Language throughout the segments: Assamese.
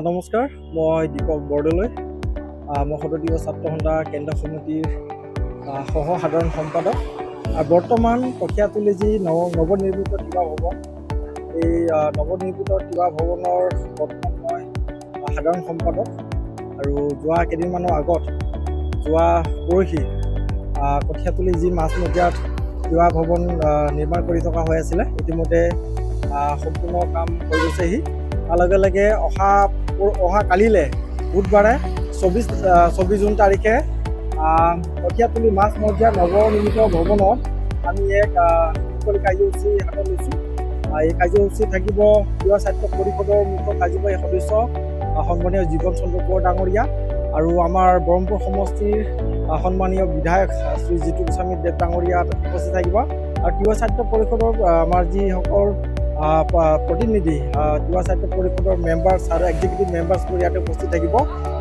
নমস্কাৰ, মই দীপক বৰদলৈ। মই সদৌ ছাত্ৰ সন্থা কেন্দ্ৰীয় সমিতিৰ সহ সাধাৰণ সম্পাদক। বৰ্তমান কঠীয়াতলী যি নৱনিৰ্মিত তিৱা ভৱন, এই নৱনিৰ্মিত তিৱা ভৱনৰ বৰ্তমান মই সাধাৰণ সম্পাদক। আৰু যোৱা কেইদিনমানৰ আগত যোৱা পৰহি কঠীয়াতলী যি মাজমজিয়াত তিৱা ভৱন নিৰ্মাণ কৰি থকা হৈ আছিলে, ইতিমধ্যে সম্পূৰ্ণ কাম হৈ গৈছেহি। তাৰ লগে লগে অহা কালিলৈ বুধবাৰে 24 জুন তাৰিখে কঠীয়াতলী মাজমজিয়া নৱনিৰ্মিত ভৱনত আমি এক মুকলি কাৰ্যসূচী হাতত লৈছোঁ। এই কাৰ্যসূচী থাকিব তিৱা ছাত্ৰ পৰিষদৰ মুখ্য কাৰ্যবাহী সদস্য সন্মানীয় জীৱন চন্দ্ৰ কোঁৱৰ ডাঙৰীয়া আৰু আমাৰ ব্ৰহ্মপুৰ সমষ্টিৰ সন্মানীয় বিধায়ক শ্ৰী জিতু গোস্বামী দেৱ ডাঙৰীয়া উপস্থিত থাকিব। আৰু তিৱা ছাত্ৰ পৰিষদৰ আমাৰ যিসকল প্ৰতিনিধি তিৱা ছাত্ৰ পৰিষদৰ মেম্বাৰ্ছ আৰু এক্সিকিউটিভ মেম্বাৰ্ছবোৰ ইয়াতে উপস্থিত থাকিব।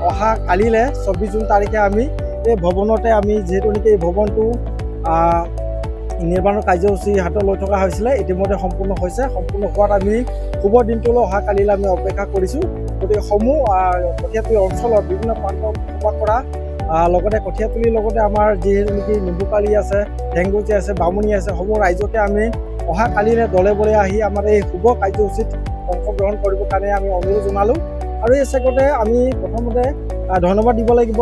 অহা কালিলৈ 24 জুন তাৰিখে আমি এই ভৱনতে যিহেতু নেকি এই ভৱনটো নিৰ্মাণৰ কাৰ্যসূচী হাতত লৈ থকা হৈছিলে, ইতিমধ্যে সম্পূৰ্ণ হৈছে। সম্পূৰ্ণ হোৱাত আমি শুভ দিনটোলৈ অহা কালিলৈ আমি অপেক্ষা কৰিছোঁ। গতিকে সমূহ কঠীয়াতলী অঞ্চলৰ বিভিন্ন প্ৰান্তত বসবাস কৰা লগতে কঠীয়াতলীৰ লগতে আমাৰ যিহেতু নেকি নুবুকালি আছে, ঢেংগুচি আছে, বামুণী আছে, সমূহ ৰাইজকে আমি অহা কালিলৈ দলে বলে আহি আমাৰ এই শুভ কাৰ্যসূচীত অংশগ্ৰহণ কৰিবৰ কাৰণে আমি অনুৰোধ জনালোঁ। আৰু এই চেগতে আমি প্ৰথমতে ধন্যবাদ দিব লাগিব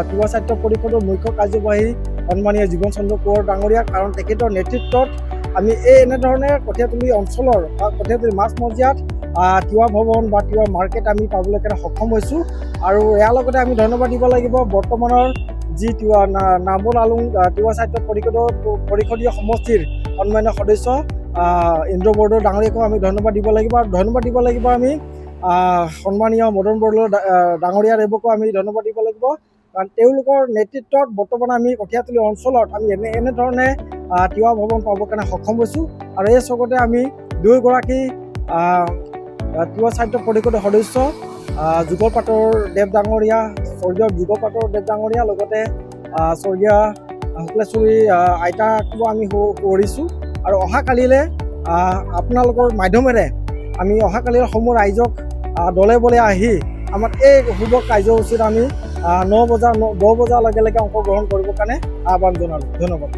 তিৱা ছাত্ৰ পৰিষদৰ মুখ্য কাৰ্যবাহী সন্মানীয় জীৱন চন্দ্ৰ কোঁৱৰ ডাঙৰীয়াক, কাৰণ তেখেতৰ নেতৃত্বত আমি এনেধৰণে কঠীয়াতলী অঞ্চলৰ বা কঠীয়াতলী মাজমজিয়াত তিৱা ভৱন বা তিৱা মাৰ্কেট আমি পাবলৈ কাৰণে সক্ষম হৈছোঁ। আৰু ইয়াৰ লগতে আমি ধন্যবাদ দিব লাগিব বৰ্তমানৰ যি তিৱা নামবল আলুং তিৱা ছাত্ৰ পৰিষদীয় সমষ্টিৰ সন্মানীয় সদস্য ইন্দ্ৰ বৰদলৈ ডাঙৰীয়াকো আমি ধন্যবাদ দিব লাগিব। আৰু ধন্যবাদ দিব লাগিব আমি সন্মানীয় মদন বৰদলৈ ডাঙৰীয়া দেৱকো আমি ধন্যবাদ দিব লাগিব, কাৰণ তেওঁলোকৰ নেতৃত্বত বৰ্তমান আমি কঠীয়াতলী অঞ্চলত আমি এনেধৰণে তিৱা ভৱন পাবৰ কাৰণে সক্ষম হৈছোঁ। আৰু এই চকতে আমি দুয়োগৰাকী তিৱা ছাত্ৰ পৰিষদৰ সদস্য যুগল পাটৰ দেৱ ডাঙৰীয়া, স্বৰ্গীয় যুগল পাটৰ দেৱ ডাঙৰীয়া, লগতে স্বৰ্গীয় শুক্লেশ্বৰী আইতাকো আমি সুঁৱৰিছোঁ। আৰু অহা কালিলৈ আপোনালোকৰ মাধ্যমেৰে আমি অহা কালিলৈ সমূহ ৰাইজক দলে বলে আহি আমাৰ এই শুভ কাৰ্যসূচীত আমি 9 বজাৰ লগে লগে অংশগ্ৰহণ কৰিবৰ কাৰণে আহ্বান জনালোঁ। ধন্যবাদ।